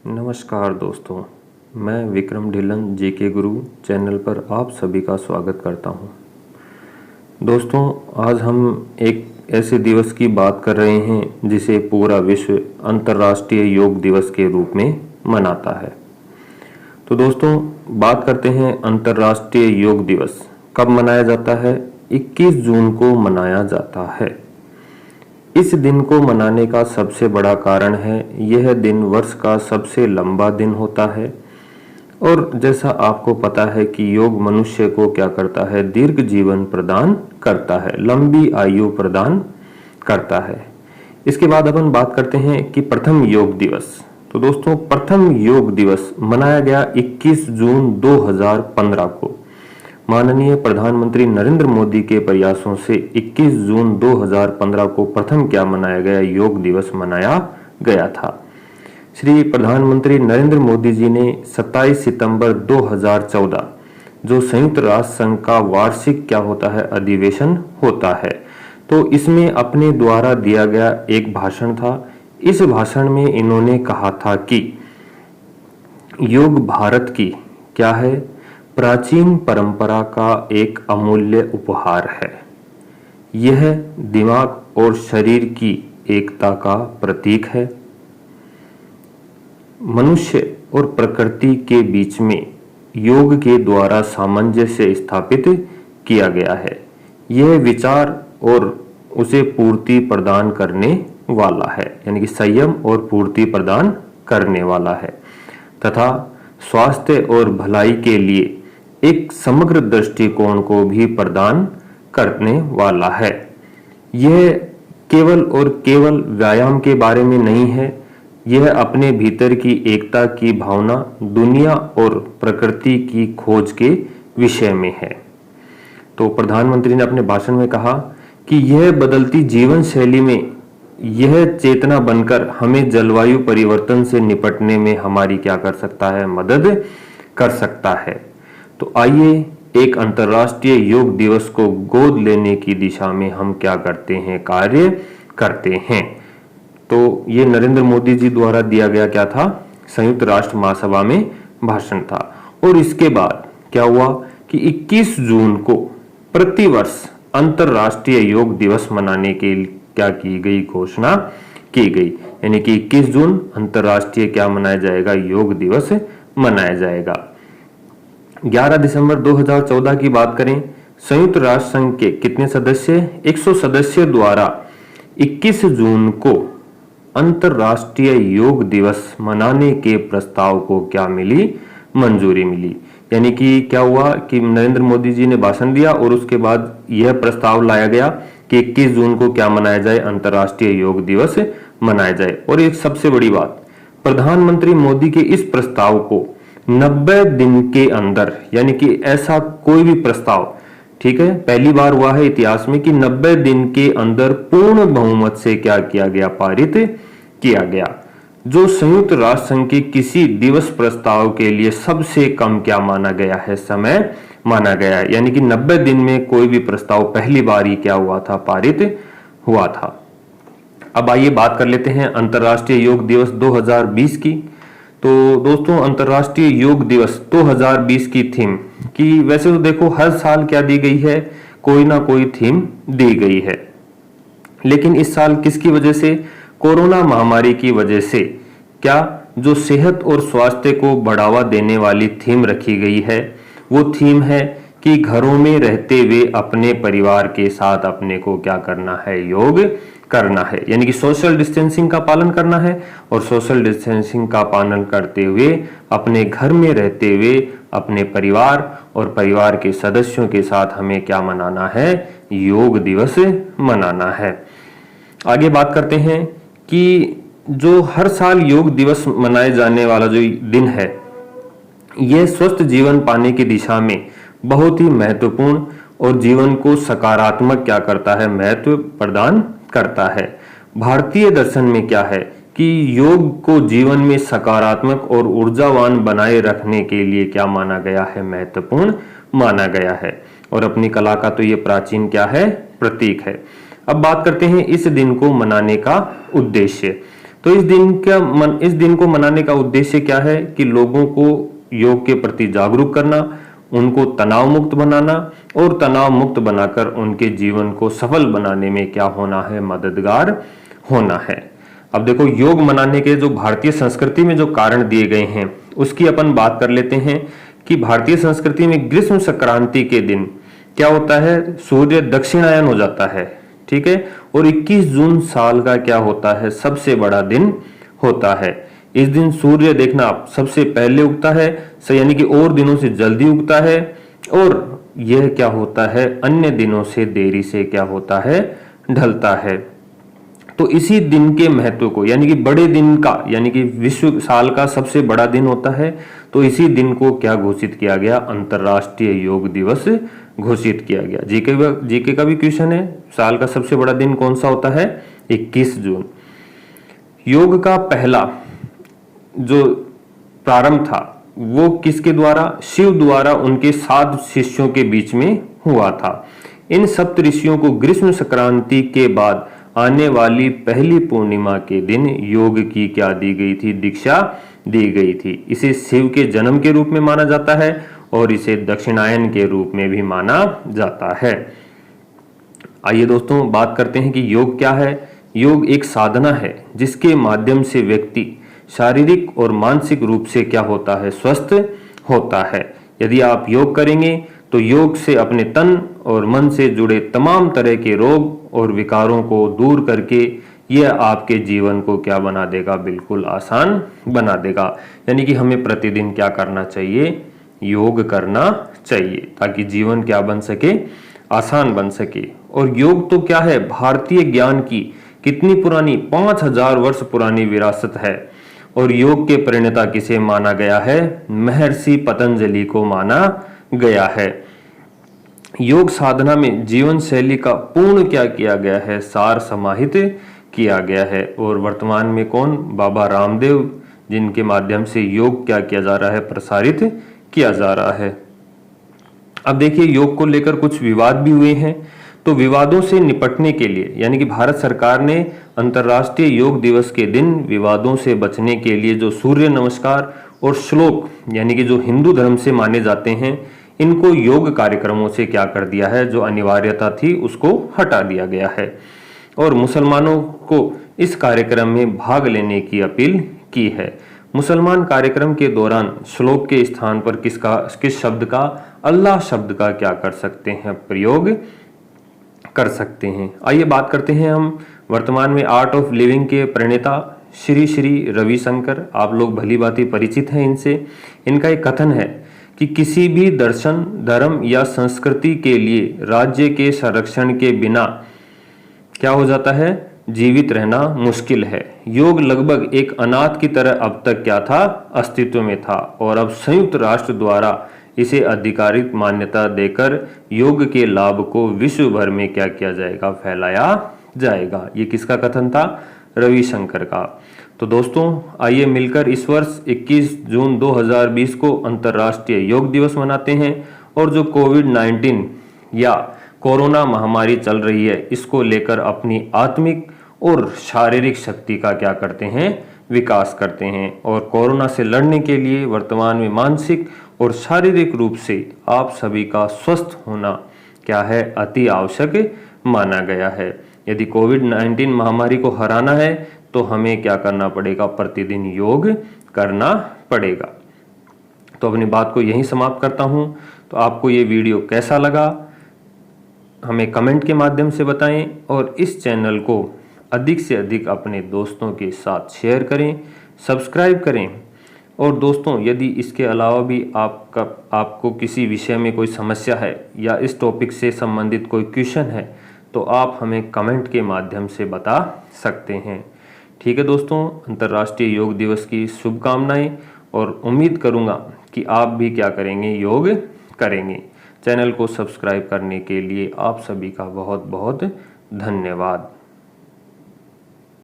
नमस्कार दोस्तों, मैं विक्रम ढिल्लन जीके गुरु चैनल पर आप सभी का स्वागत करता हूं। दोस्तों, आज हम एक ऐसे दिवस की बात कर रहे हैं जिसे पूरा विश्व अंतर्राष्ट्रीय योग दिवस के रूप में मनाता है। तो दोस्तों, बात करते हैं अंतर्राष्ट्रीय योग दिवस कब मनाया जाता है। 21 जून को मनाया जाता है। इस दिन को मनाने का सबसे बड़ा कारण है यह दिन वर्ष का सबसे लंबा दिन होता है और जैसा आपको पता है कि योग मनुष्य को क्या करता है, दीर्घ जीवन प्रदान करता है, लंबी आयु प्रदान करता है। इसके बाद अपन बात करते हैं कि प्रथम योग दिवस। तो दोस्तों, प्रथम योग दिवस मनाया गया 21 जून 2015 को। माननीय प्रधानमंत्री नरेंद्र मोदी के प्रयासों से 21 जून 2015 को प्रथम क्या मनाया गया, योग दिवस मनाया गया था। श्री प्रधानमंत्री नरेंद्र मोदी जी ने 27 सितंबर 2014 जो संयुक्त राष्ट्र संघ का वार्षिक क्या होता है, अधिवेशन होता है, तो इसमें अपने द्वारा दिया गया एक भाषण था। इस भाषण में इन्होंने कहा था कि योग भारत की क्या है, प्राचीन परंपरा का एक अमूल्य उपहार है। यह दिमाग और शरीर की एकता का प्रतीक है। मनुष्य और प्रकृति के बीच में योग के द्वारा सामंजस्य स्थापित किया गया है। यह विचार और उसे पूर्ति प्रदान करने वाला है, यानी कि संयम और पूर्ति प्रदान करने वाला है तथा स्वास्थ्य और भलाई के लिए एक समग्र दृष्टिकोण को भी प्रदान करने वाला है। यह केवल और केवल व्यायाम के बारे में नहीं है, यह अपने भीतर की एकता की भावना, दुनिया और प्रकृति की खोज के विषय में है। तो प्रधानमंत्री ने अपने भाषण में कहा कि यह बदलती जीवन शैली में यह चेतना बनकर हमें जलवायु परिवर्तन से निपटने में हमारी क्या कर सकता है, मदद कर सकता है। तो आइए एक अंतर्राष्ट्रीय योग दिवस को गोद लेने की दिशा में हम क्या करते हैं, कार्य करते हैं। तो ये नरेंद्र मोदी जी द्वारा दिया गया क्या था, संयुक्त राष्ट्र महासभा में भाषण था। और इसके बाद क्या हुआ कि 21 जून को प्रतिवर्ष अंतर्राष्ट्रीय योग दिवस मनाने के क्या की गई, घोषणा की गई, यानी कि 21 जून अंतर्राष्ट्रीय क्या मनाया जाएगा, योग दिवस मनाया जाएगा। 11 दिसंबर 2014 की बात करें, संयुक्त राष्ट्र संघ के कितने सदस्य, 100 सदस्य द्वारा 21 जून को अंतर्राष्ट्रीय योग दिवस मनाने के प्रस्ताव को क्या मिली, मंजूरी मिली। यानी कि क्या हुआ कि नरेंद्र मोदी जी ने भाषण दिया और उसके बाद यह प्रस्ताव लाया गया कि 21 जून को क्या मनाया जाए, अंतर्राष्ट्रीय योग दिवस मनाया जाए। और एक सबसे बड़ी बात, प्रधानमंत्री मोदी के इस प्रस्ताव को 90 दिन के अंदर, यानी कि ऐसा कोई भी प्रस्ताव, ठीक है, पहली बार हुआ है इतिहास में कि 90 दिन के अंदर पूर्ण बहुमत से क्या किया गया, पारित किया गया, जो संयुक्त राष्ट्र संघ के किसी दिवस प्रस्ताव के लिए सबसे कम क्या माना गया है, समय माना गया है। यानी कि 90 दिन में कोई भी प्रस्ताव पहली बार ही क्या हुआ था, पारित हुआ था। अब आइए बात कर लेते हैं अंतर्राष्ट्रीय योग दिवस 2020 की। तो दोस्तों, अंतर्राष्ट्रीय योग दिवस 2020 की थीम की वैसे तो देखो हर साल क्या दी गई है, कोई ना कोई थीम दी गई है, लेकिन इस साल किसकी वजह से, कोरोना महामारी की वजह से क्या जो सेहत और स्वास्थ्य को बढ़ावा देने वाली थीम रखी गई है, वो थीम है कि घरों में रहते हुए अपने परिवार के साथ अपने को क्या करना है, योग करना है। यानी कि सोशल डिस्टेंसिंग का पालन करना है और सोशल डिस्टेंसिंग का पालन करते हुए अपने घर में रहते हुए अपने परिवार और परिवार के सदस्यों के साथ हमें क्या मनाना है, योग दिवस मनाना है। आगे बात करते हैं कि जो हर साल योग दिवस मनाए जाने वाला जो दिन है, यह स्वस्थ जीवन पाने की दिशा में बहुत ही महत्वपूर्ण और जीवन को सकारात्मक क्या करता है, महत्व प्रदान करता है। भारतीय दर्शन में क्या है कि योग को जीवन में सकारात्मक और ऊर्जावान बनाए रखने के लिए क्या माना गया है, महत्वपूर्ण माना गया है। और अपनी कला का तो ये प्राचीन क्या है, प्रतीक है। अब बात करते हैं इस दिन को मनाने का उद्देश्य। तो इस दिन को मनाने का उद्देश्य क्या है कि लोगों को योग के प्रति जागरूक करना, उनको तनाव मुक्त बनाना और तनाव मुक्त बनाकर उनके जीवन को सफल बनाने में क्या होना है, मददगार होना है। अब देखो, योग मनाने के जो भारतीय संस्कृति में जो कारण दिए गए हैं उसकी अपन बात कर लेते हैं कि भारतीय संस्कृति में ग्रीष्म संक्रांति के दिन क्या होता है, सूर्य दक्षिणायन हो जाता है, ठीक है। और 21 जून साल का क्या होता है, सबसे बड़ा दिन होता है। इस दिन सूर्य देखना सबसे पहले उगता है, यानी कि और दिनों से जल्दी उगता है, और यह क्या होता है, अन्य दिनों से देरी से क्या होता है, ढलता है। तो इसी दिन के महत्व को, यानी कि बड़े दिन का, यानी कि विश्व साल का सबसे बड़ा दिन होता है, तो इसी दिन को क्या घोषित किया गया, अंतर्राष्ट्रीय योग दिवस घोषित किया गया। जीके का भी क्वेश्चन है, साल का सबसे बड़ा दिन कौन सा होता है, 21 जून। योग का पहला जो प्रारंभ था वो किसके द्वारा, शिव द्वारा उनके 7 शिष्यों के बीच में हुआ था। इन सप्त ऋषियों को ग्रीष्म संक्रांति के बाद आने वाली पहली पूर्णिमा के दिन योग की क्या दी गई थी, दीक्षा दी गई थी। इसे शिव के जन्म के रूप में माना जाता है और इसे दक्षिणायन के रूप में भी माना जाता है। आइए दोस्तों बात करते हैं कि योग क्या है। योग एक साधना है जिसके माध्यम से व्यक्ति शारीरिक और मानसिक रूप से क्या होता है, स्वस्थ होता है। यदि आप योग करेंगे तो योग से अपने तन और मन से जुड़े तमाम तरह के रोग और विकारों को दूर करके यह आपके जीवन को क्या बना देगा, बिल्कुल आसान बना देगा। यानी कि हमें प्रतिदिन क्या करना चाहिए, योग करना चाहिए, ताकि जीवन क्या बन सके, आसान बन सके। और योग तो क्या है, भारतीय ज्ञान की कितनी पुरानी, 5000 वर्ष पुरानी विरासत है। और योग के प्रणेता किसे माना गया है, महर्षि पतंजलि को माना गया है। योग साधना में जीवन शैली का पूर्ण क्या किया गया है, सार समाहित किया गया है। और वर्तमान में कौन, बाबा रामदेव, जिनके माध्यम से योग क्या किया जा रहा है, प्रसारित किया जा रहा है। अब देखिए, योग को लेकर कुछ विवाद भी हुए हैं, तो विवादों से निपटने के लिए, यानी कि भारत सरकार ने अंतर्राष्ट्रीय योग दिवस के दिन विवादों से बचने के लिए जो सूर्य नमस्कार और श्लोक, यानी कि जो हिंदू धर्म से माने जाते हैं, इनको योग कार्यक्रमों से क्या कर दिया है, जो अनिवार्यता थी उसको हटा दिया गया है। और मुसलमानों को इस कार्यक्रम में भाग लेने की अपील की है। मुसलमान कार्यक्रम के दौरान श्लोक के स्थान पर किस शब्द का, अल्लाह शब्द का क्या कर सकते हैं, प्रयोग कर सकते हैं। आइए बात करते हैं हम वर्तमान में आर्ट ऑफ लिविंग के प्रणेता श्री श्री रविशंकर। आप लोग भली भांति परिचित हैं इनसे। इनका एक कथन है कि किसी भी दर्शन, धर्म या संस्कृति के लिए राज्य के संरक्षण के बिना क्या हो जाता है, जीवित रहना मुश्किल है। योग लगभग एक अनाथ की तरह अब तक क्या था, अस्तित्व में था, और अब संयुक्त राष्ट्र द्वारा इसे आधिकारिक मान्यता देकर योग के लाभ को विश्व भर में क्या किया जाएगा, फैलाया जाएगा। ये किसका कथन था, रविशंकर का। तो दोस्तों आइए मिलकर इस वर्ष 21 जून 2020 को अंतर्राष्ट्रीय योग दिवस मनाते हैं, और जो कोविड-19 या कोरोना महामारी चल रही है, इसको लेकर अपनी आत्मिक और शारीरिक शक्ति का क्या करते हैं, विकास करते हैं। और कोरोना से लड़ने के लिए वर्तमान में मानसिक और शारीरिक रूप से आप सभी का स्वस्थ होना क्या है, अति आवश्यक माना गया है। यदि कोविड-19 महामारी को हराना है तो हमें क्या करना पड़ेगा, प्रतिदिन योग करना पड़ेगा। तो अपनी बात को यहीं समाप्त करता हूं। तो आपको ये वीडियो कैसा लगा हमें कमेंट के माध्यम से बताएं, और इस चैनल को अधिक से अधिक अपने दोस्तों के साथ शेयर करें, सब्सक्राइब करें। और दोस्तों यदि इसके अलावा भी आपको किसी विषय में कोई समस्या है या इस टॉपिक से संबंधित कोई क्वेश्चन है तो आप हमें कमेंट के माध्यम से बता सकते हैं। ठीक है दोस्तों, अंतर्राष्ट्रीय योग दिवस की शुभकामनाएं, और उम्मीद करूंगा कि आप भी क्या करेंगे, योग करेंगे। चैनल को सब्सक्राइब करने के लिए आप सभी का बहुत बहुत धन्यवाद।